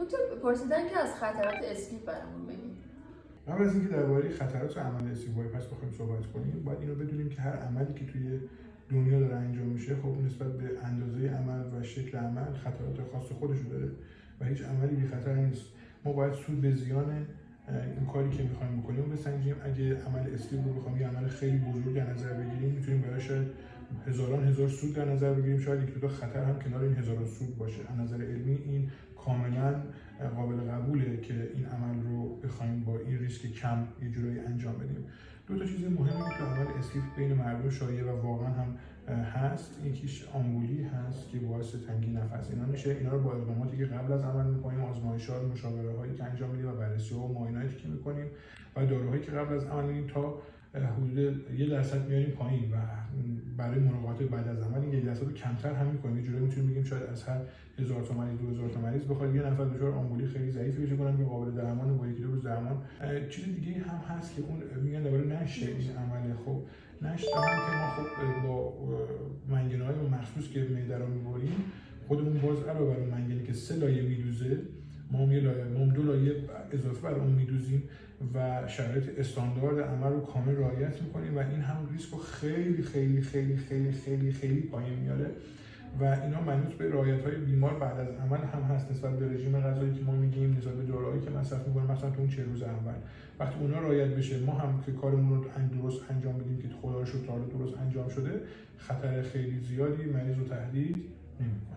دکتر پرسیدن که از خطرات اسلیپ برامون بگید. قبل از اینکه درباره خطرات عمل اسلیپ بایپاس بخوایم صحبت کنیم، باید اینو بدونیم که هر عملی که توی دنیا داره انجام میشه، خب نسبت به اندازه عمل و شکل عمل خطرات خاص خودش داره و هیچ عملی بی خطر نیست. ما باید سود به زیان این کاری که می‌خوایم بکنیم بسنجیم. اگه عمل اسلیپ رو بخوایم یه عمل خیلی بزرگ در نظر بگیریم، میتونیم براش هزاران هزار سود در نظر بگیریم، شاید یک دو تا خطر هم کنار این هزاران سود باشه. از نظر علمی این کاملا قابل قبوله که این عمل رو بخوایم با این ریسک کم یه جورایی انجام بدیم. دو تا چیز مهمی که تو عمل اسلیپ بین مردم شایع و واقعا هم هست، یکیش آمبولی هست که باعث تنگی نفس اینا میشه. اینا رو با اقداماتی که قبل از عمل می‌کنیم، آزمایش‌ها، مشاوره‌هایی که انجام میدیم و بررسی‌ها و معایناتی که می‌کنیم و داروهایی که قبل از عمل می‌گیریم تا حدود 1% میاریم پایین و برای مراقبت بعد از عمل این 1% رو کمتر هم می‌کنیم. یه جوری می‌تونیم بگیم شاید از هر 1000 تا مریض 2000 تا مریض بخواد یه نفر دچار آمبولی خیلی ضعیفی بشه کنن که قابل درمان با 1-2 روز درمان. چیز دیگه هم هست که اون میگن درباره نشه این عمل. خب نشه هم که ما خب با منگنه‌های مخصوص که معده رو می‌بریم خودمون باز علاوه بر منگنی که 3 لایه میدوزه، ما هم 2 لایه اضافه بر اون میدوزیم و شرایط استاندارد عمل رو کامل رعایت می‌کنیم و این هم ریسک رو خیلی خیلی خیلی خیلی خیلی خیلی پایین میاره و اینا منوط به رعایت‌های بیمار بعد از عمل هم هست نسبت به رژیم غذایی که ما میگیم، نسبت به داروهایی که مصرف می‌کنیم مثلا تو اون 40 روز اول. وقتی اونا رعایت بشه، ما هم که کارمون رو درست انجام بدیم که خدا رو شکر درست انجام شده، خطر خیلی زیادی مریض رو تهدید نمی‌کنه.